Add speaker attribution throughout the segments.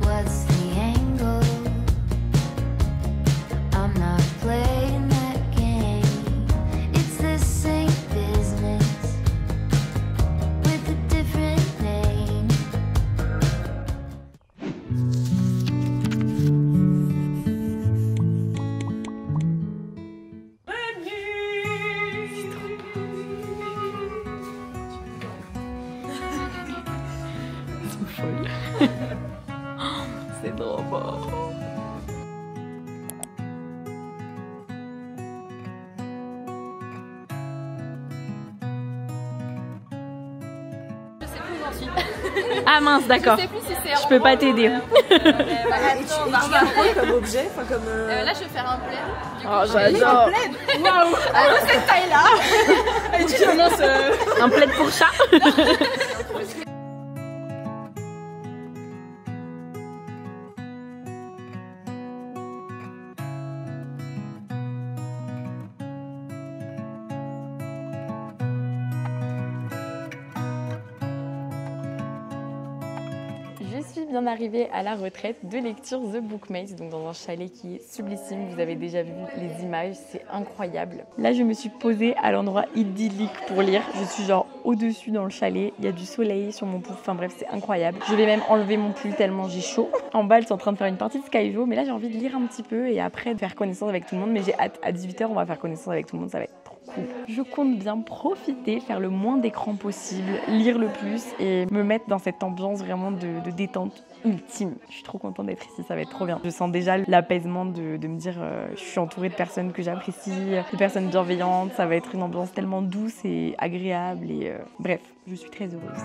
Speaker 1: What's the angle? I'm not playing that game. It's the same business with a different name.
Speaker 2: C'est trop beau.
Speaker 3: Je sais plus où j'en suis.
Speaker 2: Ah mince, d'accord.
Speaker 3: Je sais plus si c'est
Speaker 2: Je peux pas t'aider.
Speaker 3: Attends, on va regarder.
Speaker 4: Comme objet, enfin comme.
Speaker 3: Là, je vais faire un plaid. Du coup,
Speaker 2: Oh,
Speaker 3: je vais-
Speaker 2: j'adore.
Speaker 4: Waouh!
Speaker 3: Ah, cette taille-là.
Speaker 4: Et tu commences.
Speaker 2: Un plaid pour chat. Je suis bien arrivée à la retraite de lecture The Bookmate, donc dans un chalet qui est sublissime. Vous avez déjà vu les images, c'est incroyable. Là, je me suis posée à l'endroit idyllique pour lire. Je suis genre au-dessus dans le chalet, il y a du soleil sur mon pouf, enfin bref, c'est incroyable. Je vais même enlever mon pull tellement j'ai chaud. En bas, elles sont en train de faire une partie de Skyjo, mais là, j'ai envie de lire un petit peu et après de faire connaissance avec tout le monde. Mais j'ai hâte, à 18h, on va faire connaissance avec tout le monde, ça va être trop cool. Je compte bien profiter, faire le moins d'écran possible, lire le plus et me mettre dans cette ambiance vraiment de détente ultime. Je suis trop contente d'être ici, ça va être trop bien. Je sens déjà l'apaisement de me dire je suis entourée de personnes que j'apprécie, de personnes bienveillantes, ça va être une ambiance tellement douce et agréable et bref, je suis très heureuse.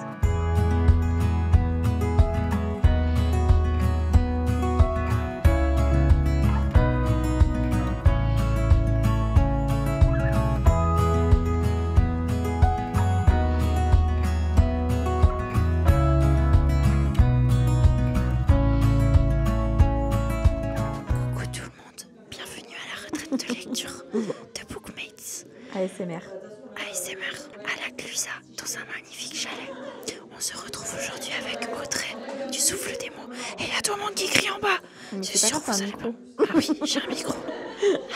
Speaker 5: De lecture de Bookmates.
Speaker 2: ASMR.
Speaker 5: ASMR à la Clusa dans un magnifique chalet. On se retrouve aujourd'hui avec Audrey du Souffle des mots. Et il y a tout le monde qui crie en bas.
Speaker 2: C'est pas grave, c'est un micro.
Speaker 5: Ah oui, j'ai un micro.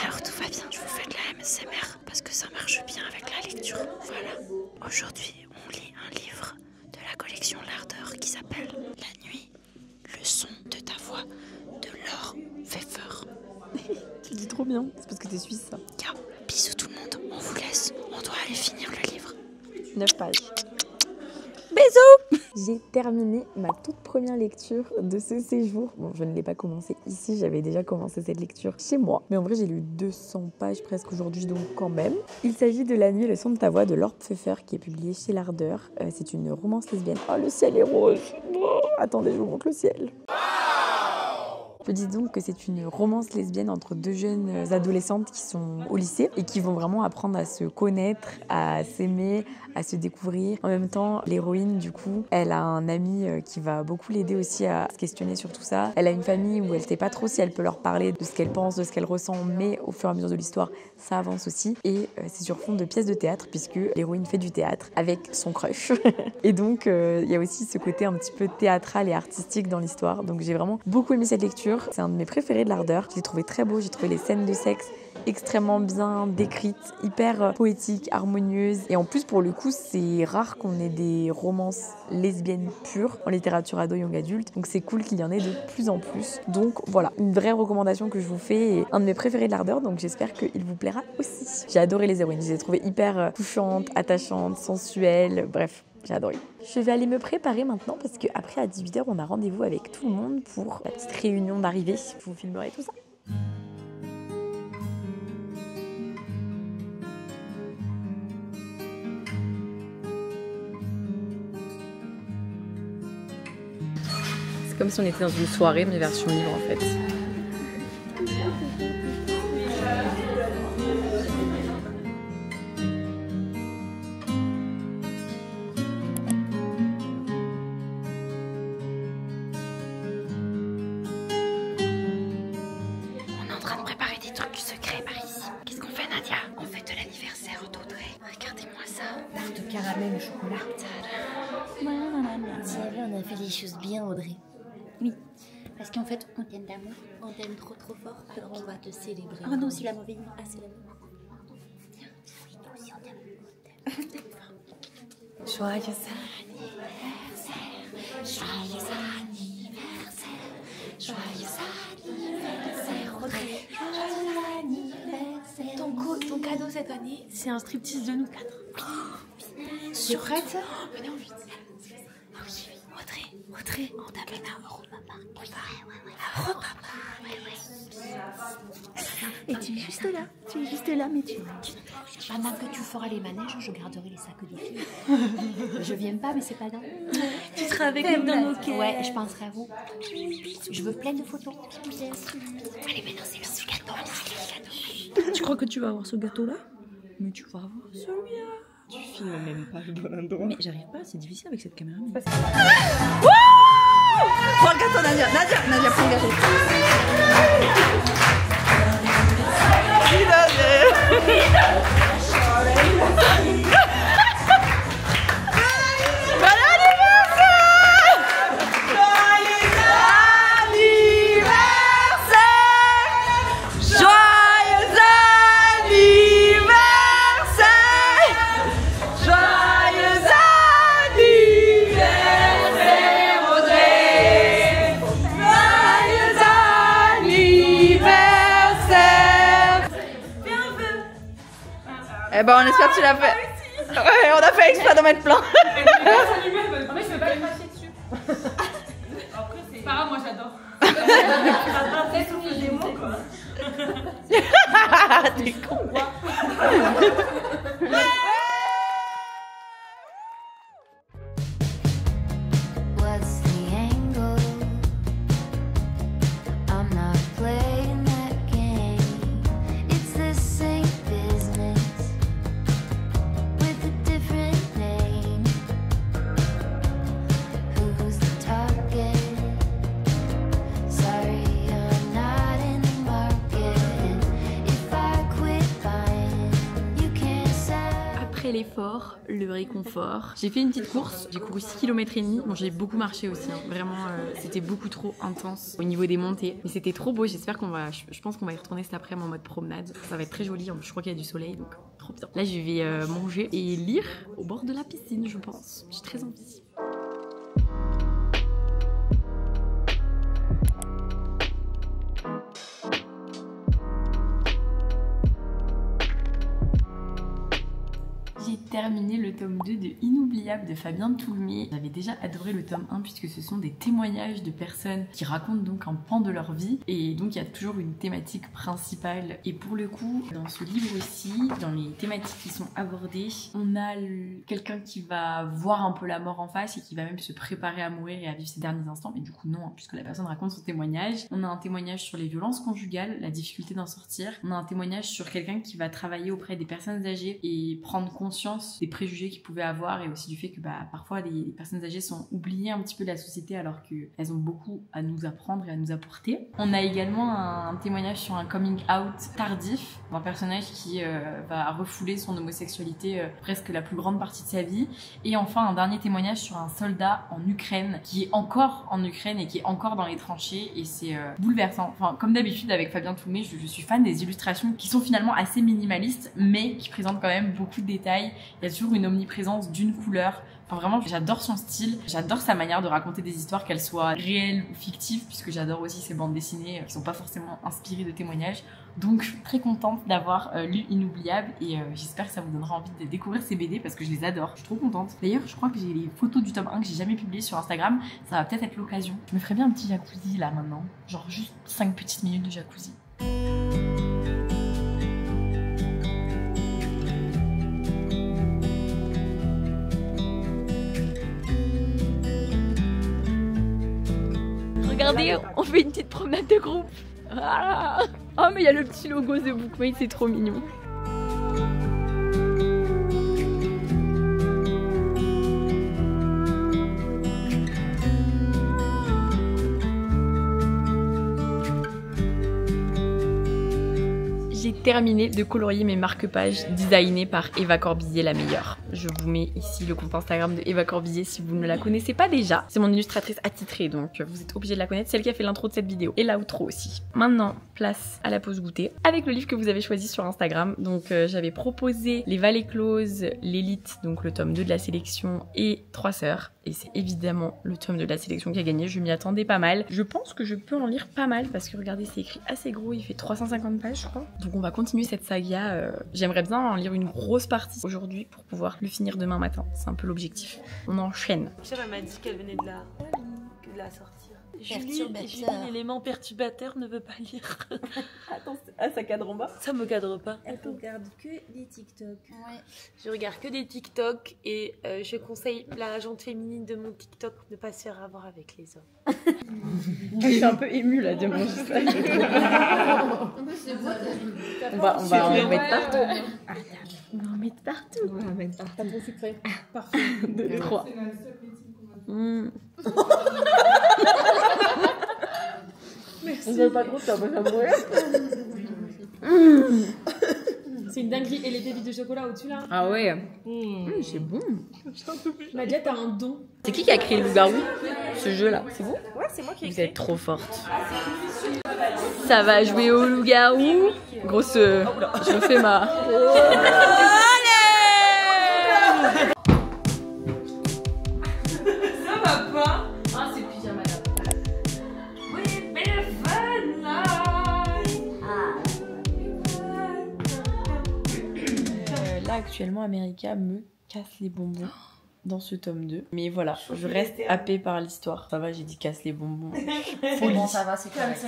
Speaker 5: Alors tout va bien, je vous fais de la ASMR parce que ça marche bien avec la lecture. Voilà. Aujourd'hui, on lit un livre de la collection L'Ardeur qui s'appelle La nuit, le son de ta voix de Laure Pfeffer.
Speaker 2: Tu dis trop bien, c'est parce que t'es suisse ça.
Speaker 5: Tiens, bisous tout le monde, on vous laisse, on doit aller finir le livre.
Speaker 2: 9 pages. Bisous. J'ai terminé ma toute première lecture de ce séjour. Bon, je ne l'ai pas commencé ici, j'avais déjà commencé cette lecture chez moi. Mais en vrai, j'ai lu 200 pages presque aujourd'hui, donc quand même. Il s'agit de La nuit, le son de ta voix de Laure Pfeffer, qui est publiée chez L'Ardeur. C'est une romance lesbienne. Oh, le ciel est rose. Oh, attendez, je vous montre le ciel. Je dis donc que c'est une romance lesbienne entre deux jeunes adolescentes qui sont au lycée et qui vont vraiment apprendre à se connaître, à s'aimer, à se découvrir. En même temps, l'héroïne, du coup, elle a un ami qui va beaucoup l'aider aussi à se questionner sur tout ça. Elle a une famille où elle ne sait pas trop si elle peut leur parler de ce qu'elle pense, de ce qu'elle ressent, mais au fur et à mesure de l'histoire, ça avance aussi. Et c'est sur fond de pièces de théâtre, puisque l'héroïne fait du théâtre avec son crush. Et donc, il y a aussi ce côté un petit peu théâtral et artistique dans l'histoire. Donc, j'ai vraiment beaucoup aimé cette lecture. C'est un de mes préférés de L'Ardeur. Je l'ai trouvé très beau, j'ai trouvé les scènes de sexe extrêmement bien décrites, hyper poétiques, harmonieuses. Et en plus, pour le coup, c'est rare qu'on ait des romances lesbiennes pures en littérature ado young adulte. Donc c'est cool qu'il y en ait de plus en plus. Donc voilà, une vraie recommandation que je vous fais et un de mes préférés de L'Ardeur. Donc j'espère qu'il vous plaira aussi. J'ai adoré les héroïnes, je les ai trouvées hyper touchantes, attachantes, sensuelles, bref. J'ai adoré. Je vais aller me préparer maintenant parce qu'après à 18h, on a rendez-vous avec tout le monde pour la petite réunion d'arrivée. Je vous filmerai tout ça. C'est comme si on était dans une soirée, mais version libre en fait.
Speaker 5: On est en train de préparer des trucs secrets par ici. Qu'est-ce qu'on fait, Nadia? On fête l'anniversaire d'Audrey. Regardez-moi ça.
Speaker 4: De caramel au chocolat.
Speaker 6: on a fait les choses bien, Audrey. Oui, parce qu'en fait, on t'aime d'amour, on t'aime trop trop fort, alors on va te célébrer. Oh non, c'est la mauvaise nuit. Ah, c'est la mauvaise. Oui, nous aussi, on t'aime.
Speaker 5: Joyeux
Speaker 6: Joyeux anniversaire, joyeux anniversaire, Audrey. Joyeux anniversaire.
Speaker 5: Ton cadeau cette année, c'est un striptease de nous 4. Tu es prête? Venez en vite. Ah oui, Audrey, on t'amène à Europa Park. Oui, à Europa Park. Et tu es juste là, mais tu...
Speaker 6: Pendant que tu feras les manèges, je garderai les sacs des filles. Je viens pas, mais c'est pas grave.
Speaker 5: Tu seras avec nous dans nos cœurs.
Speaker 6: Ouais, je penserai à vous. Je veux plein de photos. Allez, maintenant c'est le gâteau.
Speaker 5: Tu crois que tu vas avoir ce gâteau-là? Mais tu vas avoir celui-là.
Speaker 4: Tu filmes même pas le bon endroit.
Speaker 5: Mais j'arrive pas, c'est difficile avec cette caméra.
Speaker 4: Parce que-
Speaker 5: Prends le gâteau, Nadia, prends le gâteau.
Speaker 2: Eh ben, on espère que tu l'as fait. Ouais, on a fait exprès d'en mettre plein.
Speaker 4: En fait, je veux pas les mâcher dessus. Après, c'est pas grave, moi j'adore. C'est tout les mots, quoi.
Speaker 2: T'es con.
Speaker 1: What's the angle? I'm not playing that game. It's the same business with a different name. Who's the target? Sorry, I'm not in the market. If I quit buying, you can't sell.
Speaker 2: Après l'effort, le réconfort, j'ai fait une petite course, j'ai couru 6 km et demi. Bon, j'ai beaucoup marché aussi, hein. Vraiment, c'était beaucoup trop intense au niveau des montées. Mais c'était trop beau, j'espère qu'on va, je pense qu'on va y retourner cet après-midi en mode promenade. Ça va être très joli, je crois qu'il y a du soleil, donc trop bien. Là, je vais manger et lire au bord de la piscine, je pense. J'ai très envie. J'ai terminé le tome 2 de Inoubliable de Fabien Toulmé. J'avais déjà adoré le tome 1 puisque ce sont des témoignages de personnes qui racontent donc un pan de leur vie et donc il y a toujours une thématique principale. Et pour le coup, dans ce livre aussi, dans les thématiques qui sont abordées, on a quelqu'un qui va voir un peu la mort en face et qui va même se préparer à mourir et à vivre ses derniers instants, mais du coup non, hein, puisque la personne raconte son témoignage. On a un témoignage sur les violences conjugales, la difficulté d'en sortir. On a un témoignage sur quelqu'un qui va travailler auprès des personnes âgées et prendre conscience des préjugés qu'ils pouvaient avoir et aussi du fait que parfois les personnes âgées sont oubliées un petit peu de la société alors qu'elles ont beaucoup à nous apprendre et à nous apporter. On a également un témoignage sur un coming out tardif d'un personnage qui va refouler son homosexualité presque la plus grande partie de sa vie. Et enfin un dernier témoignage sur un soldat en Ukraine qui est encore en Ukraine et qui est encore dans les tranchées et c'est bouleversant. Enfin, comme d'habitude avec Fabien Toulmé, je suis fan des illustrations qui sont finalement assez minimalistes mais qui présentent quand même beaucoup de détails. Il y a toujours une omniprésence d'une couleur. Enfin, vraiment, j'adore son style, j'adore sa manière de raconter des histoires, qu'elles soient réelles ou fictives, puisque j'adore aussi ces bandes dessinées qui sont pas forcément inspirées de témoignages. Donc, je suis très contente d'avoir lu Inoubliable et j'espère que ça vous donnera envie de découvrir ces BD parce que je les adore. Je suis trop contente. D'ailleurs, je crois que j'ai les photos du tome 1 que j'ai jamais publiées sur Instagram. Ça va peut-être être l'occasion. Je me ferais bien un petit jacuzzi là maintenant. Genre juste 5 petites minutes de jacuzzi. Regardez, on fait une petite promenade de groupe. Ah, oh, mais il y a le petit logo The Bookmate, c'est trop mignon. J'ai terminé de colorier mes marque-pages designées par Eva Corbizier, la meilleure. Je vous mets ici le compte Instagram de Eva Corbizier si vous ne la connaissez pas déjà. C'est mon illustratrice attitrée, donc vous êtes obligé de la connaître. Celle qui a fait l'intro de cette vidéo et l'outro aussi. Maintenant, place à la pause goûter avec le livre que vous avez choisi sur Instagram. Donc j'avais proposé Les Vallées Closes, l'Élite, donc le tome 2 de la sélection et Trois Sœurs. Et c'est évidemment le tome de la sélection qui a gagné. Je m'y attendais pas mal. Je pense que je peux en lire pas mal parce que regardez, c'est écrit assez gros. Il fait 350 pages, je crois. Donc on va continuer cette saga. J'aimerais bien en lire une grosse partie aujourd'hui pour pouvoir le finir demain matin. C'est un peu l'objectif. On enchaîne.
Speaker 4: Michel, elle m'a dit qu'elle venait de la sortir. Julie, l'élément perturbateur, ne veut pas lire.
Speaker 2: Attends, ça cadre en bas.
Speaker 4: Ça me cadre pas.
Speaker 6: Elle regarde que des TikTok.
Speaker 3: Ouais.
Speaker 4: Je regarde que des TikTok et je conseille la jante féminine de mon TikTok de ne pas se faire avoir avec les hommes.
Speaker 2: Je suis un peu émue là de mon geste. On va en mettre partout. On va en mettre partout.
Speaker 7: On va mettre partout.
Speaker 3: T'as trop sucré.
Speaker 2: 2, 3.
Speaker 7: Merci.
Speaker 2: On veut pas trop, ça va pas mourir.
Speaker 3: C'est une dinguerie. Et les pépites de chocolat au-dessus là.
Speaker 2: Ah ouais. C'est bon.
Speaker 3: Nadia, t'as un don.
Speaker 2: C'est qui a créé le loup-garou? Ce jeu là, c'est vous?
Speaker 4: Ouais, c'est moi qui ai
Speaker 2: Vous êtes trop forte. Ça va jouer au loup-garou. Grosse. Je refais ma. Là actuellement America me casse les bonbons dans ce tome 2. Mais voilà, je reste happée par l'histoire. Ça va, j'ai dit casse les bonbons.
Speaker 6: C'est bon, ça va, c'est correct.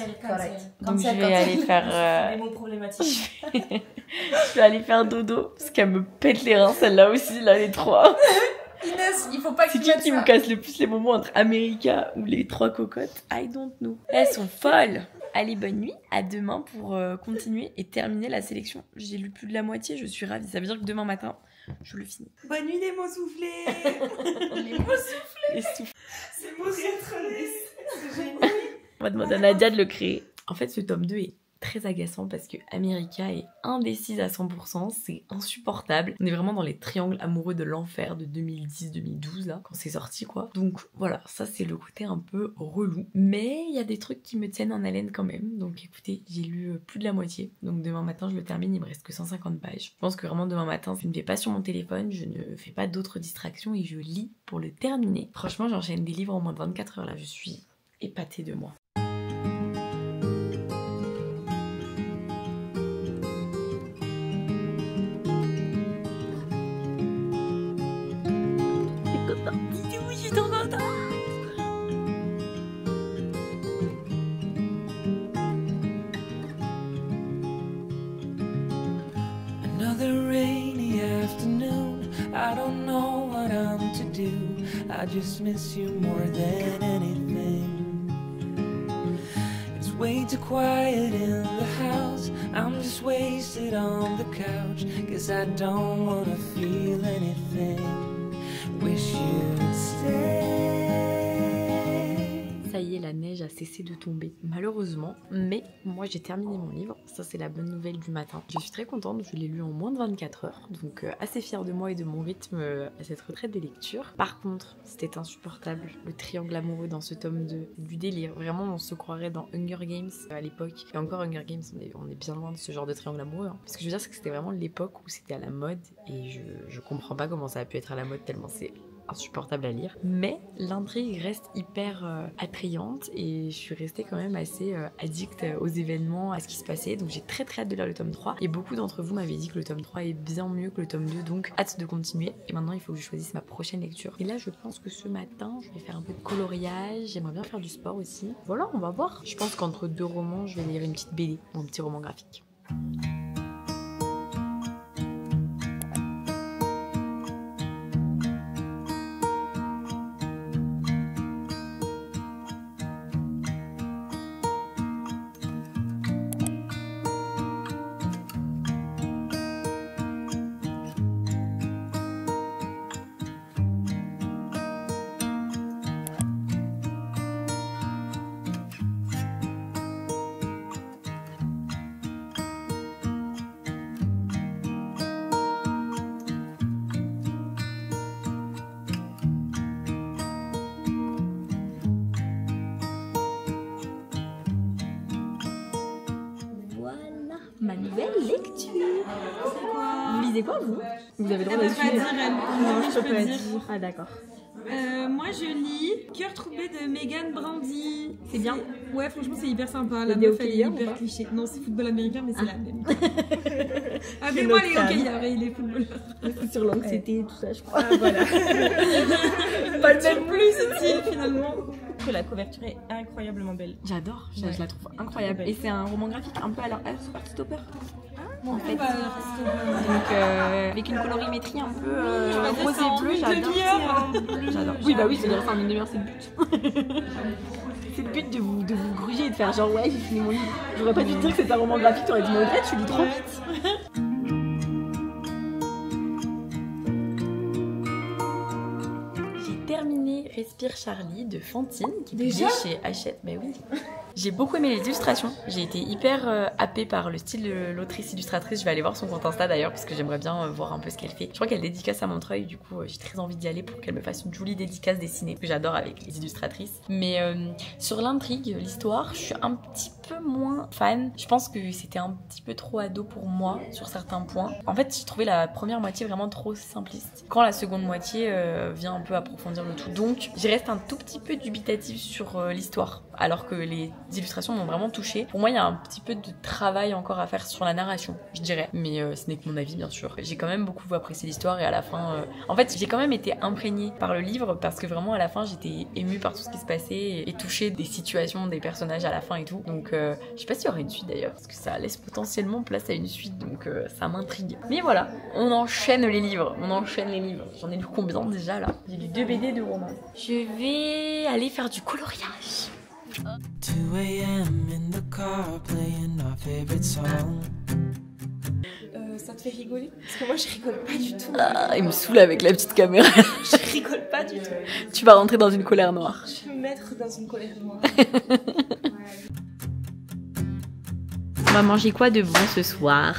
Speaker 2: Donc je vais aller faire...
Speaker 4: des mots problématiques.
Speaker 2: je vais aller faire dodo. Parce qu'elle me pète les reins celle-là aussi, là les trois.
Speaker 3: Inès, il faut pas que
Speaker 2: C'est
Speaker 3: tu
Speaker 2: qui me casse le plus les bonbons entre America ou les trois cocottes? I don't know. Elles sont folles. Allez, bonne nuit. À demain pour continuer et terminer la sélection. J'ai lu plus de la moitié, je suis ravie. Ça veut dire que demain matin, je le finis.
Speaker 4: Bonne nuit les mots soufflés. Les mots soufflés.
Speaker 2: Les souffles.
Speaker 4: C'est beau d'être c'est génial.
Speaker 2: On va demander à Nadia de le créer. En fait, ce tome 2 est très agaçant parce que America est indécise à 100%, c'est insupportable. On est vraiment dans les triangles amoureux de l'enfer de 2010-2012 là, quand c'est sorti quoi. Donc voilà, ça c'est le côté un peu relou. Mais il y a des trucs qui me tiennent en haleine quand même. Donc écoutez, j'ai lu plus de la moitié. Donc demain matin je le termine, il me reste que 150 pages. Je pense que vraiment demain matin, je ne vais pas sur mon téléphone, je ne fais pas d'autres distractions et je lis pour le terminer. Franchement, j'enchaîne des livres en moins de 24 heures là, je suis épatée de moi.
Speaker 8: Another rainy afternoon, I don't know what I'm to do. I just miss you more than anything. It's way too quiet in the house, I'm just wasted on the couch. Guess I don't wanna feel anything. Wish you'd stay.
Speaker 2: Ça y est, la neige a cessé de tomber, malheureusement. Mais moi, j'ai terminé mon livre. Ça, c'est la bonne nouvelle du matin. Je suis très contente, je l'ai lu en moins de 24 heures. Donc, assez fière de moi et de mon rythme à cette retraite de lecture. Par contre, c'était insupportable. Le triangle amoureux dans ce tome 2, du délire. Vraiment, on se croirait dans Hunger Games à l'époque. Et encore Hunger Games, on est bien loin de ce genre de triangle amoureux. Hein. Ce que je veux dire, c'est que c'était vraiment l'époque où c'était à la mode. Et je comprends pas comment ça a pu être à la mode tellement c'est insupportable à lire, mais l'intrigue reste hyper attrayante et je suis restée quand même assez addict aux événements, à ce qui se passait, donc j'ai très hâte de lire le tome 3 et beaucoup d'entre vous m'avaient dit que le tome 3 est bien mieux que le tome 2, donc hâte de continuer. Et maintenant il faut que je choisisse ma prochaine lecture et là je pense que ce matin je vais faire un peu de coloriage, j'aimerais bien faire du sport aussi, voilà, on va voir. Je pense qu'entre deux romans je vais lire une petite BD ou un petit roman graphique. ma nouvelle lecture. Vous lisez quoi vous? Vous avez le droit
Speaker 3: Elle
Speaker 2: d'assumer.
Speaker 3: va pas dire, elle.
Speaker 2: Non,
Speaker 3: je peux dire.
Speaker 2: Ah d'accord.
Speaker 3: Moi je lis Cœur troublé de Megan Brandy.
Speaker 2: C'est bien.
Speaker 3: Ouais, franchement c'est hyper sympa. La
Speaker 2: des
Speaker 3: meuf elle est
Speaker 2: hockeyeurs ou
Speaker 3: hyper
Speaker 2: pas
Speaker 3: cliché. Non, c'est football américain, mais c'est la même. Appelez-moi les hockeyeurs et les footballeurs.
Speaker 2: C'est sur l'anxiété et tout ça je crois.
Speaker 3: Ah voilà.
Speaker 2: Pas le même.
Speaker 3: Plus utile finalement. Que la couverture est incroyablement belle.
Speaker 2: J'adore, je
Speaker 3: Ouais.
Speaker 2: la trouve incroyable. Et c'est un roman graphique un peu à la Stopper. En fait.
Speaker 3: Bah,
Speaker 2: Donc avec une colorimétrie un peu rose et bleu, j'adore. J'adore. Oui bah oui, c'est dire ça en une demi-heure, c'est le but. C'est le but de vous gruger et de faire genre ouais j'ai fini mon livre. J'aurais pas dû te dire que c'est un roman graphique, t'aurais dit mais Audrey tu lis trop vite. J'ai terminé Respire Charlie de Fantine qui est publié chez Hachette. Mais oui. J'ai beaucoup aimé les illustrations. J'ai été hyper happée par le style de l'autrice illustratrice. Je vais aller voir son compte Insta d'ailleurs parce que j'aimerais bien voir un peu ce qu'elle fait. Je crois qu'elle dédicace à Montreuil, du coup j'ai très envie d'y aller pour qu'elle me fasse une jolie dédicace dessinée que j'adore avec les illustratrices. Mais sur l'intrigue, l'histoire, je suis un petit peu moins fan. Je pense que c'était un petit peu trop ado pour moi sur certains points. En fait, j'ai trouvé la première moitié vraiment trop simpliste. Quand la seconde moitié vient un peu approfondir le tout. Donc, j'y reste un tout petit peu dubitative sur l'histoire, alors que les illustrations m'ont vraiment touchée. Pour moi, il y a un petit peu de travail encore à faire sur la narration, je dirais. Mais ce n'est que mon avis, bien sûr. J'ai quand même beaucoup apprécié l'histoire et à la fin... En fait, j'ai quand même été imprégnée par le livre parce que vraiment, à la fin, j'étais émue par tout ce qui se passait et touchée des situations, des personnages à la fin et tout. Donc, je sais pas s'il y aura une suite d'ailleurs, parce que ça laisse potentiellement place à une suite, donc ça m'intrigue. Mais voilà, on enchaîne les livres. J'en ai lu combien déjà là? J'ai lu 2 BD, 2 romans. Je vais aller faire du coloriage.
Speaker 8: 2 a.m. in the car playing our favorite song.
Speaker 3: Ça te fait rigoler? Parce que moi je rigole pas du tout.
Speaker 2: Ah, il me saoule avec la petite caméra.
Speaker 3: Je rigole pas du tout.
Speaker 2: Tu vas rentrer dans une colère noire.
Speaker 3: Je vais me mettre dans une colère noire.
Speaker 2: On va manger quoi de bon ce soir?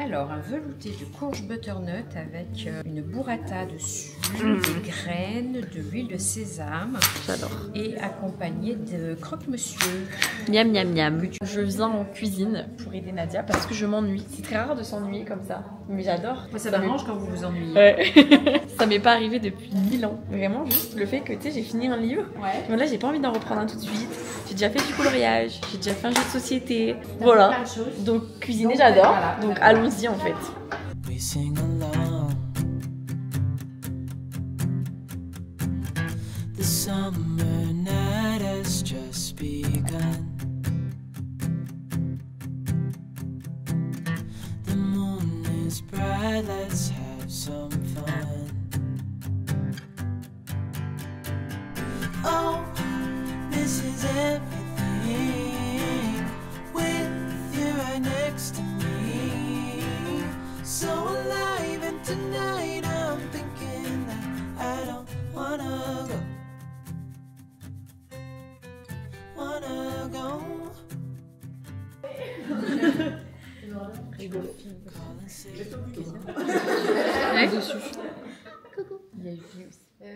Speaker 7: Alors, un velouté de courge butternut avec une burrata dessus, des graines, de l'huile de sésame.
Speaker 2: J'adore.
Speaker 7: Et accompagné de croque-monsieur.
Speaker 2: Miam miam miam. Je viens en cuisine pour aider Nadia parce que je m'ennuie. C'est très rare de s'ennuyer comme ça, mais j'adore.
Speaker 7: Moi, ça m'arrange quand vous vous ennuyez.
Speaker 2: Ouais. Ça m'est pas arrivé depuis 1000 ans. Vraiment, juste le fait que tu sais, j'ai fini un livre.
Speaker 7: Ouais.
Speaker 2: Mais là, j'ai pas envie d'en reprendre un tout de suite. J'ai déjà fait du coloriage, j'ai déjà fait un jeu de société. Voilà. Donc cuisiner, j'adore.
Speaker 7: voilà.
Speaker 2: Donc allons-y en fait.
Speaker 8: We sing along. The summer night has just begun. The moon is bright, let's have some fun. Oh, this is everything with you right next to me. So alive, and tonight I'm thinking that I don't wanna go.
Speaker 2: Rigolo.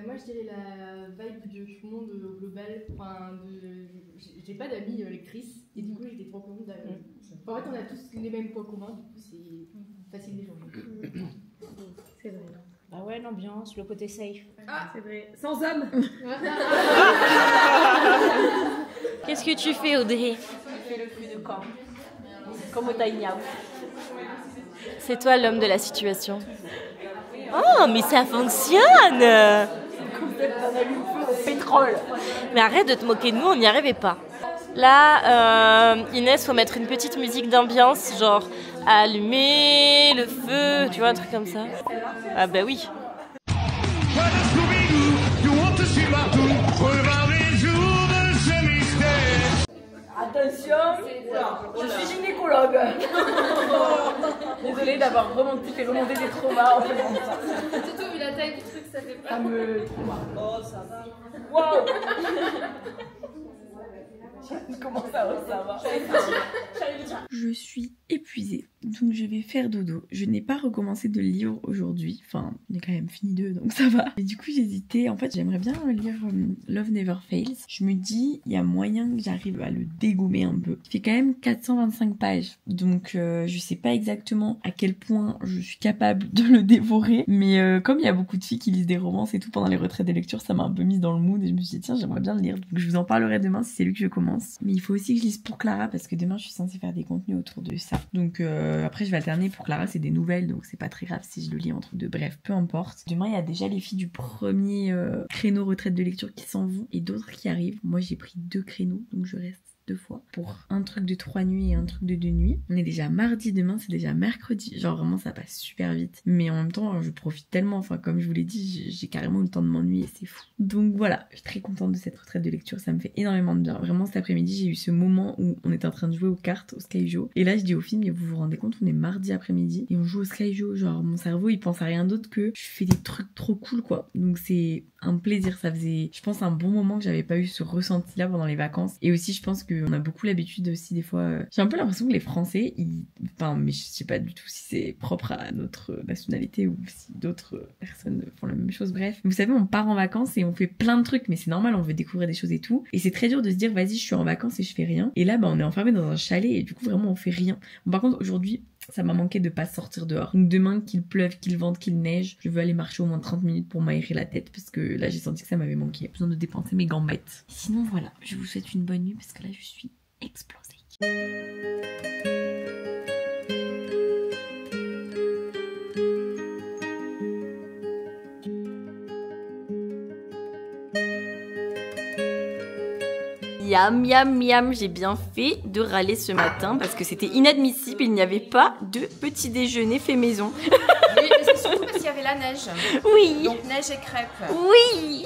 Speaker 9: Moi je dirais la vibe du monde global, enfin j'ai pas d'amis lectrices et du coup j'étais trop contente d'aller. En fait on a tous les mêmes points communs, du coup c'est facile d'échanger.
Speaker 6: C'est vrai.
Speaker 4: Bah ouais, l'ambiance, le côté safe.
Speaker 3: Ah, c'est vrai. Sans âme.
Speaker 5: Qu'est-ce que tu fais, Audrey?
Speaker 2: Je fais le flux de camp. Comme au Tiny House.
Speaker 5: C'est toi l'homme de la situation. Oh, mais ça fonctionne!
Speaker 2: Pétrole.
Speaker 5: Mais arrête de te moquer de nous, on n'y arrivait pas. Là, Inès, faut mettre une petite musique d'ambiance, genre allumer le feu, tu vois, un truc comme ça. Ah bah oui.
Speaker 2: Attention, je suis gynécologue. Désolée d'avoir fait remonter des traumas en faisant ça.
Speaker 9: Surtout vu la taille du truc, ça fait pas.
Speaker 2: Oh, ça va. Wow. Comment ça va? Je suis épuisée, donc je vais faire dodo. Je n'ai pas recommencé de lire aujourd'hui, enfin on est quand même fini 2 donc ça va. Et du coup j'hésitais, en fait j'aimerais bien lire Love Never Fails. Je me dis il y a moyen que j'arrive à le dégommer un peu. Il fait quand même 425 pages, donc je sais pas exactement à quel point je suis capable de le dévorer, mais comme il y a beaucoup de filles qui lisent des romances et tout pendant les retraites de lecture, ça m'a un peu mise dans le mood et je me suis dit tiens j'aimerais bien le lire, donc je vous en parlerai demain si c'est lui que je commence. Mais il faut aussi que je lise pour Clara parce que demain je suis censée faire des contenus autour de ça, donc après je vais alterner. Pour Clara c'est des nouvelles donc c'est pas très grave si je le lis entre deux, bref peu importe. Demain il y a déjà les filles du premier créneau retraite de lecture qui s'en vont et d'autres qui arrivent. Moi j'ai pris 2 créneaux donc je reste 2 fois pour un truc de 3 nuits et un truc de 2 nuits. On est déjà mardi, demain c'est déjà mercredi, genre vraiment ça passe super vite, mais en même temps je profite tellement, enfin comme je vous l'ai dit j'ai carrément eu le temps de m'ennuyer, c'est fou. Donc voilà, je suis très contente de cette retraite de lecture, ça me fait énormément de bien. Vraiment cet après-midi j'ai eu ce moment où on était en train de jouer aux cartes au Skyjo et là je dis au film mais vous vous rendez compte on est mardi après-midi et on joue au Skyjo, genre mon cerveau il pense à rien d'autre que je fais des trucs trop cool quoi. Donc c'est un plaisir, ça faisait je pense un bon moment que j'avais pas eu ce ressenti là pendant les vacances. Et aussi je pense qu'on a beaucoup l'habitude aussi des fois, j'ai un peu l'impression que les Français enfin mais je sais pas du tout si c'est propre à notre nationalité ou si d'autres personnes font la même chose, bref. Vous savez on part en vacances et on fait plein de trucs mais c'est normal, on veut découvrir des choses et tout et c'est très dur de se dire vas-y je suis en vacances et je fais rien, et là bah on est enfermé dans un chalet et du coup vraiment on fait rien. Bon, par contre aujourd'hui ça m'a manqué de pas sortir dehors. Donc demain qu'il pleuve, qu'il vente, qu'il neige, je veux aller marcher au moins 30 minutes pour m'aérer la tête parce que là j'ai senti que ça m'avait manqué. J'ai besoin de dépenser mes gambettes. Sinon voilà, je vous souhaite une bonne nuit parce que là je suis explosée.
Speaker 10: Miam, miam, miam, j'ai bien fait de râler ce matin parce que c'était inadmissible, il n'y avait pas de petit déjeuner fait maison.
Speaker 7: Oui, mais c'est surtout parce qu'il y avait la neige.
Speaker 10: Oui.
Speaker 7: Donc neige et crêpes.
Speaker 10: Oui.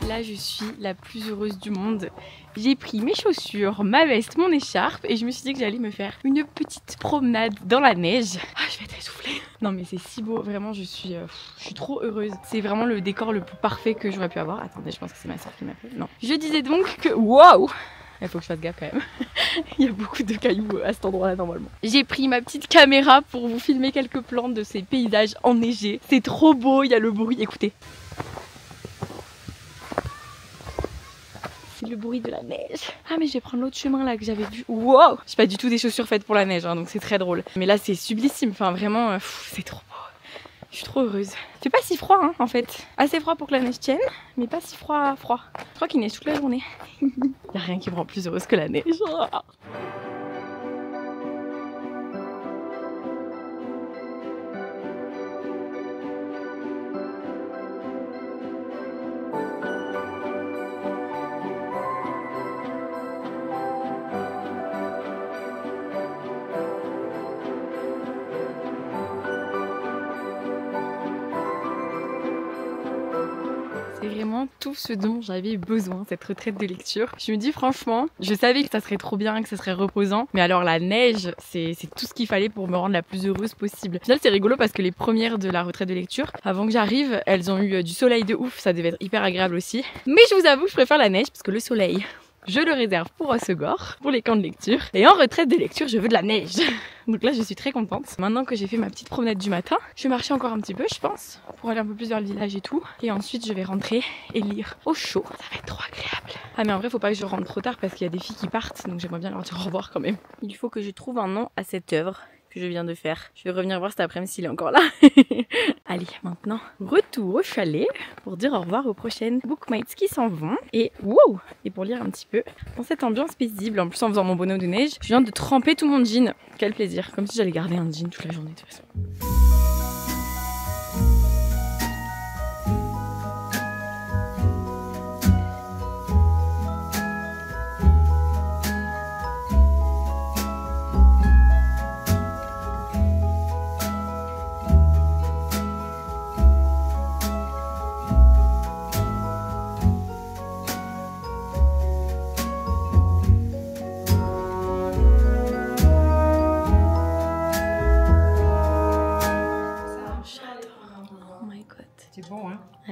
Speaker 10: Là, je suis la plus heureuse du monde. J'ai pris mes chaussures, ma veste, mon écharpe et je me suis dit que j'allais me faire une petite promenade dans la neige. Ah, je vais être essoufflée. Non mais c'est si beau, vraiment je suis trop heureuse. C'est vraiment le décor le plus parfait que j'aurais pu avoir. Attendez, je pense que c'est ma soeur qui m'appelle. Non. Je disais donc que... Waouh! Il faut que je fasse gaffe quand même. Il y a beaucoup de cailloux à cet endroit-là normalement. J'ai pris ma petite caméra pour vous filmer quelques plans de ces paysages enneigés. C'est trop beau, il y a le bruit, écoutez. C'est le bruit de la neige. Ah mais je vais prendre l'autre chemin là que j'avais vu. Wow! J'ai pas du tout des chaussures faites pour la neige hein, donc c'est très drôle. Mais là c'est sublissime, enfin vraiment c'est trop beau. Je suis trop heureuse. C'est pas si froid hein, en fait. Assez froid pour que la neige tienne, mais pas si froid. Je crois qu'il neige toute la journée. Y'a rien qui me rend plus heureuse que la neige. C'est vraiment tout ce dont j'avais besoin, cette retraite de lecture. Je me dis franchement, je savais que ça serait trop bien, que ça serait reposant, mais alors la neige, c'est tout ce qu'il fallait pour me rendre la plus heureuse possible. Au final c'est rigolo parce que les premières de la retraite de lecture, avant que j'arrive, elles ont eu du soleil de ouf, ça devait être hyper agréable aussi. Mais je vous avoue, je préfère la neige parce que le soleil, je le réserve pour Osegor, pour les camps de lecture. Et en retraite de lecture, je veux de la neige. Donc là, je suis très contente. Maintenant que j'ai fait ma petite promenade du matin, je vais marcher encore un petit peu, je pense, pour aller un peu plus vers le village et tout. Et ensuite, je vais rentrer et lire au chaud. Ça va être trop agréable. Ah mais en vrai, faut pas que je rentre trop tard parce qu'il y a des filles qui partent. Donc j'aimerais bien leur dire au revoir quand même. Il faut que je trouve un nom à cette œuvre que je viens de faire. Je vais revenir voir cet après-midi s'il est encore là. Allez, maintenant, retour au chalet pour dire au revoir aux prochaines bookmates qui s'en vont. Et wow! Et pour lire un petit peu dans cette ambiance paisible. En plus, en faisant mon bonhomme de neige, je viens de tremper tout mon jean. Quel plaisir. Comme si j'allais garder un jean toute la journée de toute façon.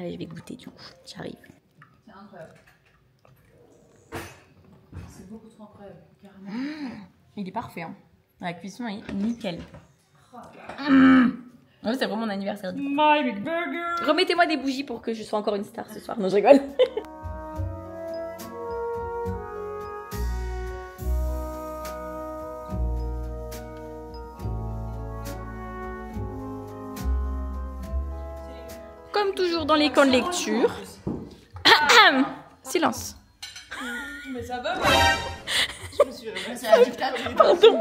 Speaker 5: Allez, je vais goûter du coup, j'arrive.
Speaker 4: C'est incroyable. C'est beaucoup trop incroyable, carrément.
Speaker 5: Il est parfait, hein. La cuisson est nickel. C'est vraiment mon anniversaire.
Speaker 4: My Big Burger.
Speaker 5: Remettez-moi des bougies pour que je sois encore une star ce soir. Non, je rigole. Comme toujours dans les camps de lecture. Silence.
Speaker 4: Mais ça va,
Speaker 5: Pardon.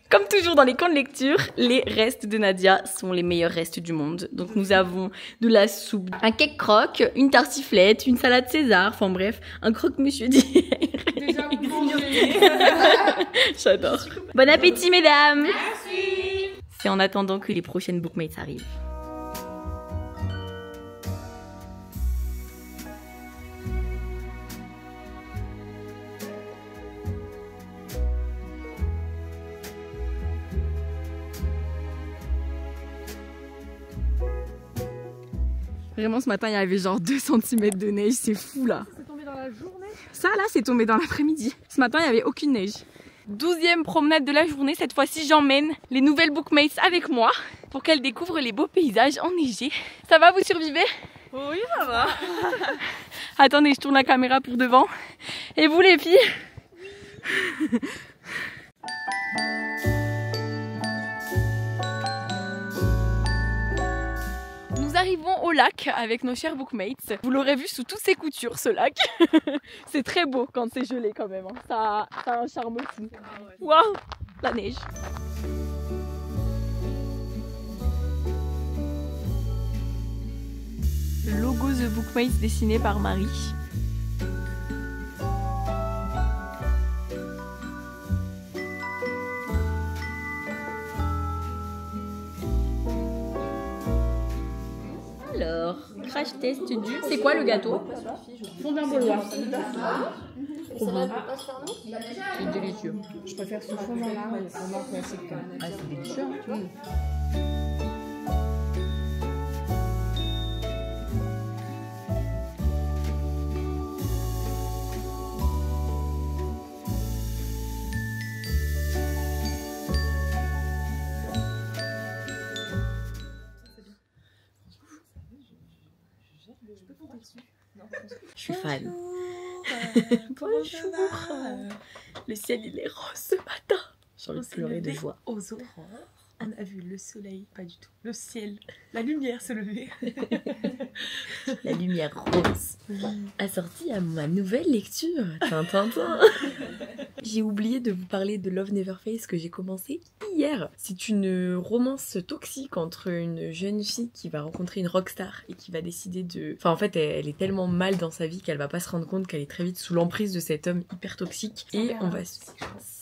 Speaker 5: Comme toujours dans les camps de lecture, les restes de Nadia sont les meilleurs restes du monde. Donc nous avons de la soupe, un cake croque, une tartiflette, une salade César, enfin bref, un croque-monsieur d'hier.
Speaker 4: Déjà, vous mangez.
Speaker 5: J'adore. Bon appétit mesdames. Merci. C'est en attendant que les prochaines bookmates arrivent. Vraiment, ce matin, il y avait genre 2 cm de neige, c'est fou là.
Speaker 10: C'est tombé dans la journée?
Speaker 5: Ça là, c'est tombé dans l'après-midi. Ce matin, il n'y avait aucune neige. 12e promenade de la journée, cette fois-ci, j'emmène les nouvelles bookmates avec moi pour qu'elles découvrent les beaux paysages enneigés. Ça va, vous survivez?
Speaker 10: Oui, ça va.
Speaker 5: Attendez, je tourne la caméra pour devant. Et vous les filles? Nous arrivons au lac avec nos chers bookmates. Vous l'aurez vu sous toutes ses coutures, ce lac. C'est très beau quand c'est gelé quand même. Hein. Ça a un charme fou. Waouh, la neige. Logo The Bookmates dessiné par Marie. Alors, crash test du... C'est quoi le gâteau?
Speaker 10: Fondant baulois.
Speaker 5: Trop bon.
Speaker 10: C'est délicieux. Je préfère ce fondant-là au fondant classique.
Speaker 5: Ah, c'est délicieux. Je suis fan. Bonjour. Le ciel il est rose ce matin. J'ai envie de pleurer de joie.
Speaker 3: Aux aurores, on a vu le soleil, pas du tout. Le ciel, la lumière se lever.
Speaker 5: La lumière rose. Assortie à ma nouvelle lecture. Tintin. J'ai oublié de vous parler de Love Never Fails que j'ai commencé hier. C'est une romance toxique entre une jeune fille qui va rencontrer une rockstar et qui va décider de... Enfin en fait elle est tellement mal dans sa vie qu'elle va pas se rendre compte qu'elle est très vite sous l'emprise de cet homme hyper toxique. Et on va...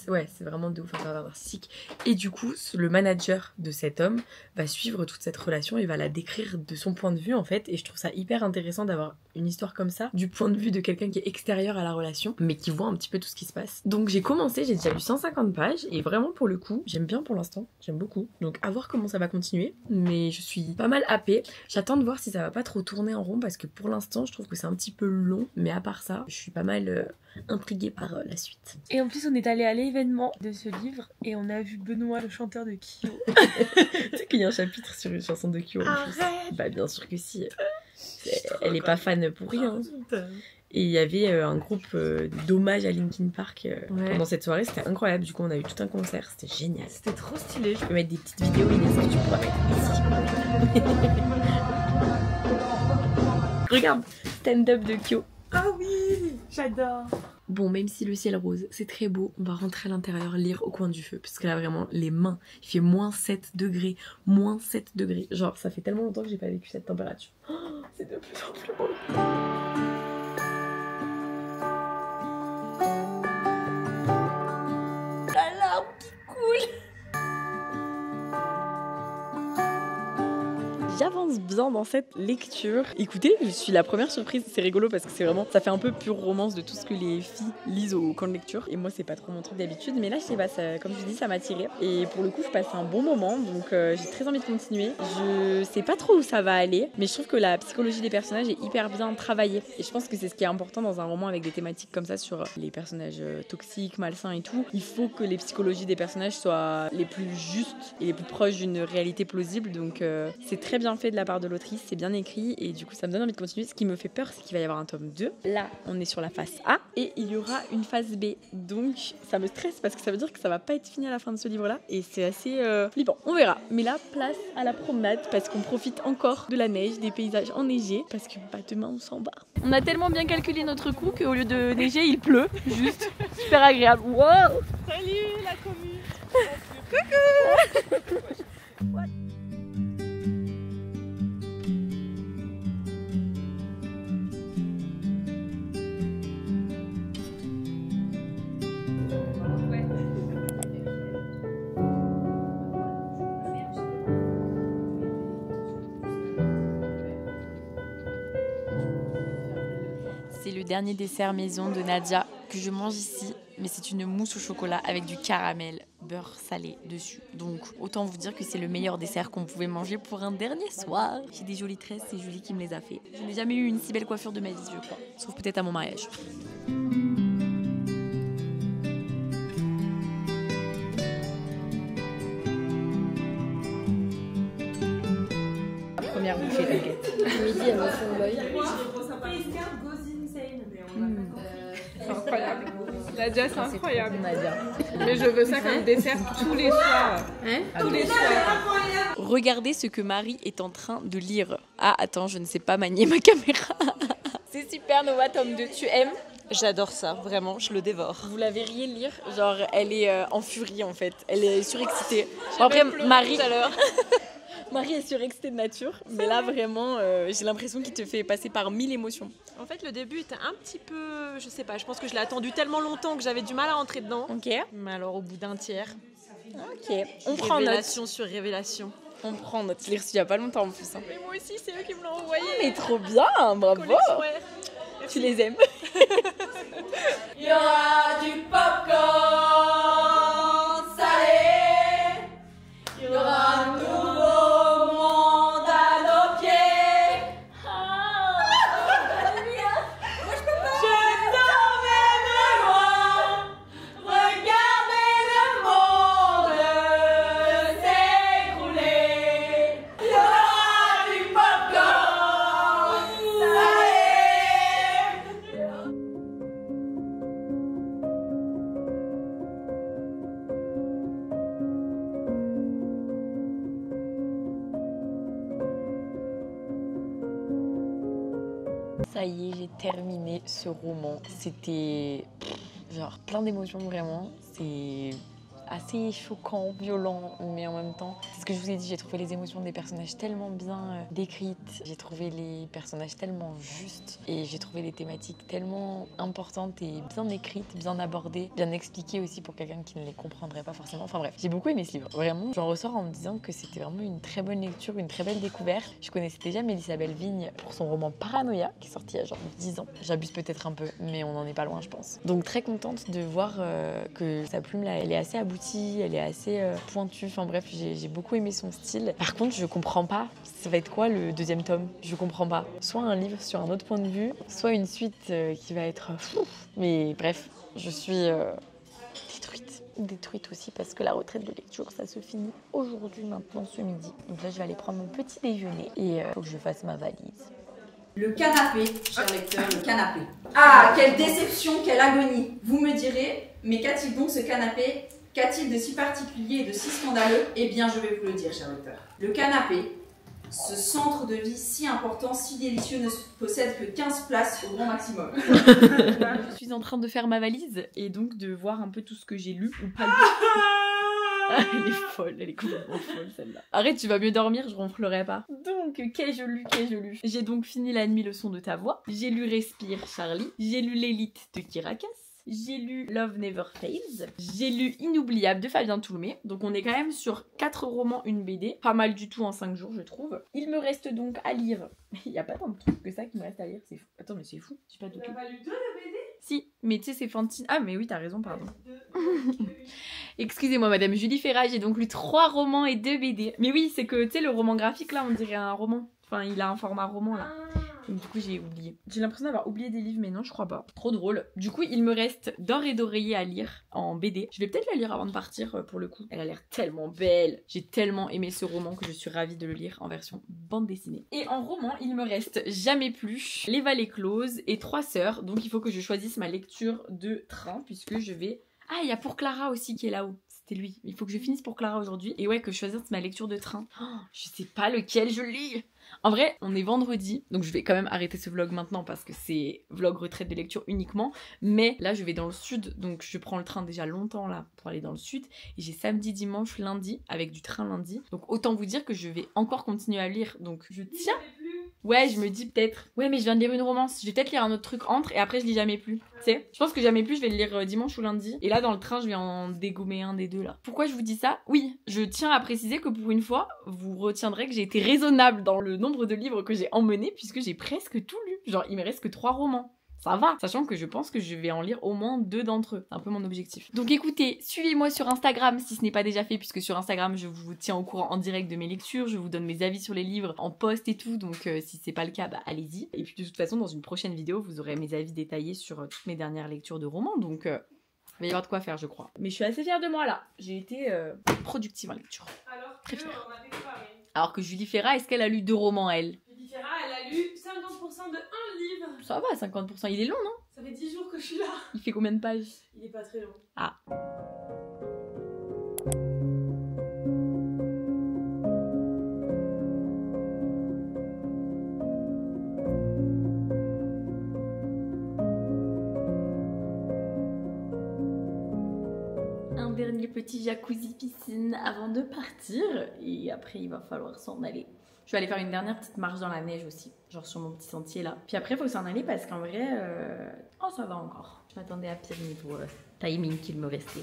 Speaker 5: Ouais, c'est vraiment de ouf, un pervers narcissique. Et du coup, le manager de cet homme va suivre toute cette relation et va la décrire de son point de vue en fait. Et je trouve ça hyper intéressant d'avoir une histoire comme ça, du point de vue de quelqu'un qui est extérieur à la relation, mais qui voit un petit peu tout ce qui se passe. Donc j'ai commencé, j'ai déjà lu 150 pages, et vraiment pour le coup, j'aime bien pour l'instant, j'aime beaucoup. Donc à voir comment ça va continuer, mais je suis pas mal happée. J'attends de voir si ça va pas trop tourner en rond, parce que pour l'instant, je trouve que c'est un petit peu long, mais à part ça, je suis pas mal... intriguée par la suite.
Speaker 3: Et en plus, on est allé à l'événement de ce livre et on a vu Benoît, le chanteur de Kyo.
Speaker 5: Tu sais qu'il y a un chapitre sur une chanson de Kyo en plus. Bah bien sûr que si. Elle est pas fan pour rien. Et il y avait un groupe d'hommage à Linkin Park pendant cette soirée, c'était incroyable. Du coup, on a eu tout un concert, c'était génial.
Speaker 3: C'était trop stylé.
Speaker 5: Je peux mettre des petites vidéos, Inès, que tu pourras mettre ici. Regarde, stand-up de Kyo.
Speaker 3: Ah oui, j'adore.
Speaker 5: Bon, même si le ciel rose, c'est très beau, on va rentrer à l'intérieur, lire au coin du feu. Parce que là, vraiment, les mains, il fait moins 7 degrés. Moins 7 degrés. Genre, ça fait tellement longtemps que j'ai pas vécu cette température. Oh, c'est de plus en plus beau. La larme qui coule.
Speaker 2: j'avance bien dans cette lecture. Écoutez, je suis la première surprise, c'est rigolo parce que c'est vraiment, ça fait un peu pure romance de tout ce que les filles lisent au camp de lecture. Et moi, c'est pas trop mon truc d'habitude, mais là, je sais pas, ça, comme je dis, ça m'a tiré. Et pour le coup, je passe un bon moment, donc j'ai très envie de continuer. Je sais pas trop où ça va aller, mais je trouve que la psychologie des personnages est hyper bien travaillée. Et je pense que c'est ce qui est important dans un roman avec des thématiques comme ça sur les personnages toxiques, malsains et tout. Il faut que les psychologies des personnages soient les plus justes et les plus proches d'une réalité plausible. Donc c'est très bien fait de la part de l'autrice, c'est bien écrit et du coup ça me donne envie de continuer. Ce qui me fait peur, c'est qu'il va y avoir un tome 2. Là, on est sur la phase A et il y aura une phase B. Donc ça me stresse parce que ça veut dire que ça va pas être fini à la fin de ce livre-là et c'est assez flippant. On verra. Mais là, place à la promenade parce qu'on profite encore de la neige, des paysages enneigés parce que demain on s'en va. On a tellement bien calculé notre coup qu'au lieu de neiger, il pleut. Juste super agréable. Wow!
Speaker 3: Salut la commune.
Speaker 2: Coucou. C'est le dernier dessert maison de Nadia que je mange ici, mais c'est une mousse au chocolat avec du caramel, beurre salé dessus. Donc autant vous dire que c'est le meilleur dessert qu'on pouvait manger pour un dernier soir. J'ai des jolies tresses, c'est Julie qui me les a fait. Je n'ai jamais eu une si belle coiffure de ma vie, je crois. Sauf peut-être à mon mariage. La première bouchée, t'inquiète.
Speaker 9: Midi, elle m'a fait un bail.
Speaker 3: C'est incroyable. Nadia, c'est incroyable.
Speaker 2: Nadia.
Speaker 3: Mais je veux ça comme dessert tous les soirs. Tous les soirs.
Speaker 2: Regardez ce que Marie est en train de lire. Ah, attends, je ne sais pas manier ma caméra. C'est super, Nova, tome 2. Tu aimes?
Speaker 11: J'adore ça, vraiment, je le dévore.
Speaker 2: Vous la verriez lire, genre elle est en furie en fait. Elle est surexcitée. Bon, après, Marie...
Speaker 11: tout à l'heure.
Speaker 2: Marie est surexcitée de nature, mais là vraiment, j'ai l'impression qu'il te fait passer par 1000 émotions.
Speaker 11: En fait, le début était un petit peu, je sais pas, je pense que je l'ai attendu tellement longtemps que j'avais du mal à entrer dedans.
Speaker 2: Ok.
Speaker 11: Mais alors, au bout d'un tiers.
Speaker 2: Ok. On prend note.
Speaker 11: Révélation sur révélation.
Speaker 2: On prend note. Je l'ai reçu il y a pas longtemps en plus. Hein.
Speaker 11: Mais moi aussi, c'est eux qui me l'ont envoyé.
Speaker 2: Mais trop bien, bravo. Tu les aimes.
Speaker 4: Il y aura du popcorn salé. Il y aura un nouveau monde à nos pieds. Je t'emmène loin. Regardez le monde s'écrouler. Il y aura du popcorn salé.
Speaker 2: Ça y est, j'ai terminé ce roman. C'était genre plein d'émotions vraiment. C'est assez choquant, violent, mais en même temps, c'est ce que je vous ai dit, j'ai trouvé les émotions des personnages tellement bien décrites, j'ai trouvé les personnages tellement justes et j'ai trouvé les thématiques tellement importantes et bien écrites, bien abordées, bien expliquées aussi pour quelqu'un qui ne les comprendrait pas forcément. Enfin bref, j'ai beaucoup aimé ce livre. Vraiment, j'en ressors en me disant que c'était vraiment une très bonne lecture, une très belle découverte. Je connaissais déjà Mélissabelle Vigne pour son roman Paranoia, qui est sorti il y a genre 10 ans. J'abuse peut-être un peu, mais on n'en est pas loin, je pense. Donc très contente de voir que sa plume là, elle est assez aboutie, elle est assez pointue, enfin bref, j'ai beaucoup aimé son style. Par contre, je comprends pas, ça va être quoi le deuxième tome? Je comprends pas. Soit un livre sur un autre point de vue, soit une suite qui va être mais bref, je suis détruite aussi parce que la retraite de lecture, ça se finit aujourd'hui, maintenant, ce midi. Donc là, je vais aller prendre mon petit déjeuner et faut que je fasse ma valise.
Speaker 12: Le canapé, cher lecteur, le canapé. Ah, quelle déception, quelle agonie. Vous me direz, mais qu'a-t-il donc ce canapé? Qu'a-t-il de si particulier et de si scandaleux? Eh bien, je vais vous le dire, cher lecteur. Le canapé, ce centre de vie si important, si délicieux, ne possède que 15 places au grand maximum.
Speaker 2: Je suis en train de faire ma valise et donc de voir un peu tout ce que j'ai lu ou pas lu. Elle est folle, elle est complètement folle celle-là. Arrête, tu vas mieux dormir, je ronflerai pas. Donc, qu'ai-je lu? J'ai donc fini La nuit, le son de ta voix. J'ai lu Respire, Charlie. J'ai lu L'élite de Kirakas. J'ai lu Love Never Fails. J'ai lu Inoubliable de Fabien Toulmé. Donc on est quand même sur 4 romans, une BD. Pas mal du tout en 5 jours, je trouve. Il me reste donc à lire. Il n'y a pas tant de trucs que ça qui me reste à lire. C'est fou. Attends, mais c'est fou. J'ai pas de
Speaker 11: T'as pas lu 2 de BD?
Speaker 2: Si, mais tu sais, c'est Fantine. Ah, mais oui, t'as raison, pardon. Excusez-moi, madame Julie Ferrat, j'ai donc lu 3 romans et 2 BD. Mais oui, c'est que, tu sais, le roman graphique, là, on dirait un roman. Enfin, il a un format roman, là. Donc, du coup, j'ai oublié. J'ai l'impression d'avoir oublié des livres, mais non, je crois pas. Trop drôle. Du coup, il me reste D'or et d'oreiller à lire en BD. Je vais peut-être la lire avant de partir, pour le coup. Elle a l'air tellement belle. J'ai tellement aimé ce roman que je suis ravie de le lire en version bande dessinée. Et en roman, il me reste Jamais plus, Les Vallées closes et 3 sœurs. Donc, il faut que je choisisse ma lecture de train, puisque je vais... Ah, il y a Pour Clara aussi qui est là-haut. C'était lui. Il faut que je finisse Pour Clara aujourd'hui. Et ouais, que je choisisse ma lecture de train. Oh, je sais pas lequel je lis. En vrai, on est vendredi, donc je vais quand même arrêter ce vlog maintenant parce que c'est vlog retraite de lecture uniquement. Mais là, je vais dans le sud, donc je prends le train déjà longtemps là pour aller dans le sud. Et j'ai samedi, dimanche, lundi, avec du train lundi. Donc autant vous dire que je vais encore continuer à lire. Donc je tiens. Ouais, je me dis peut-être. Ouais, mais je viens de lire une romance. Je vais peut-être lire un autre truc entre et après je lis Jamais plus. Tu sais, je pense que Jamais plus, je vais le lire dimanche ou lundi. Et là, dans le train, je vais en dégommer un des deux là. Pourquoi je vous dis ça? Oui, je tiens à préciser que pour une fois, vous retiendrez que j'ai été raisonnable dans le nombre de livres que j'ai emmenés puisque j'ai presque tout lu. Genre, il me reste que 3 romans. Ça va, sachant que je pense que je vais en lire au moins 2 d'entre eux. C'est un peu mon objectif. Donc écoutez, suivez-moi sur Instagram si ce n'est pas déjà fait, puisque sur Instagram, je vous tiens au courant en direct de mes lectures, je vous donne mes avis sur les livres en post et tout, donc si c'est pas le cas, bah allez-y. Et puis de toute façon, dans une prochaine vidéo, vous aurez mes avis détaillés sur toutes mes dernières lectures de romans, donc il va y avoir de quoi faire, je crois. Mais je suis assez fière de moi là. J'ai été productive en lecture.
Speaker 11: Alors,
Speaker 2: très fière.
Speaker 11: on a fait quoi, oui.
Speaker 2: Alors que Julie Ferrat, est-ce qu'elle a lu 2 romans, elle?
Speaker 11: Julie Ferrat, elle a lu 50% de un livre.
Speaker 2: Ça va, 50%. Il est long, non?
Speaker 11: Ça fait 10 jours que je suis là.
Speaker 2: Il fait combien de pages?
Speaker 11: Il est pas très long.
Speaker 2: Ah. Un dernier petit jacuzzi piscine avant de partir. Et après, il va falloir s'en aller. Je vais aller faire une dernière petite marche dans la neige aussi, genre sur mon petit sentier là. Puis après, il faut s'en aller parce qu'en vrai, oh ça va encore. Je m'attendais à pire niveau timing qu'il me restait.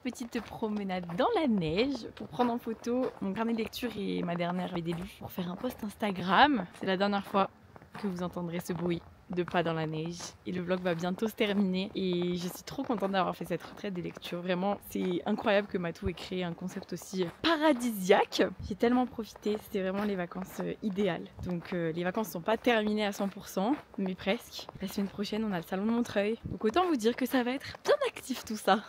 Speaker 2: Petite promenade dans la neige pour prendre en photo mon carnet de lecture et ma dernière BD lue pour faire un post Instagram. C'est la dernière fois que vous entendrez ce bruit de pas dans la neige et le vlog va bientôt se terminer et je suis trop contente d'avoir fait cette retraite des lectures. Vraiment, c'est incroyable que Matou ait créé un concept aussi paradisiaque. J'ai tellement profité, c'était vraiment les vacances idéales. Donc les vacances sont pas terminées à 100%, mais presque. La semaine prochaine, on a le salon de Montreuil. Donc autant vous dire que ça va être bien actif tout ça.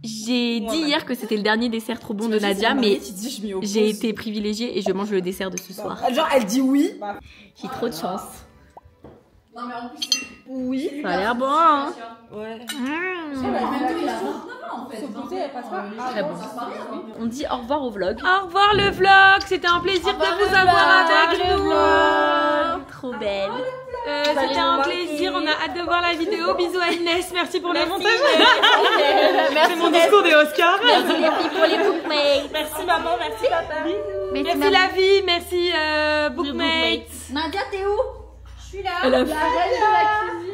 Speaker 2: J'ai dit hier que c'était le dernier dessert trop bon de Nadia, mais j'ai été privilégiée et je mange le dessert de ce soir.
Speaker 3: Genre, elle dit oui.
Speaker 2: J'ai trop de chance.
Speaker 12: Non, mais en plus,
Speaker 2: oui, ça a l'air bon, hein.
Speaker 3: Ouais.
Speaker 2: Très bon. On dit au revoir au vlog.
Speaker 11: Au revoir le vlog, c'était un plaisir de vous avoir avec nous.
Speaker 2: Trop belle.
Speaker 11: C'était un plaisir, on a hâte de voir la vidéo. Bisous à Inès, merci pour le montage.
Speaker 2: Merci
Speaker 11: mon discours des Oscars.
Speaker 2: Merci les filles pour les bookmates.
Speaker 11: Merci maman, merci papa.
Speaker 2: Merci
Speaker 11: la vie, merci bookmates.
Speaker 12: Nadia, t'es où? Je suis là.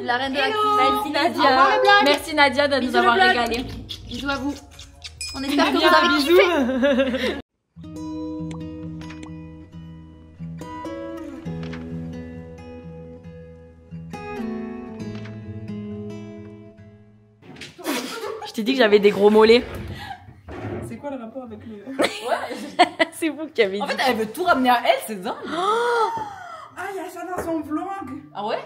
Speaker 2: La reine de la cuisine. Merci Nadia. Merci Nadia de nous avoir régalé. Bisous à vous.
Speaker 12: On espère que vous avez kiffé.
Speaker 2: Je t'ai dit que j'avais des gros mollets.
Speaker 3: C'est quoi le rapport avec le...
Speaker 2: Ouais. C'est vous qui avez dit.
Speaker 3: En fait, elle veut tout ramener à elle, c'est dingue. Ah, il y a ça dans son vlog.
Speaker 2: Ah ouais?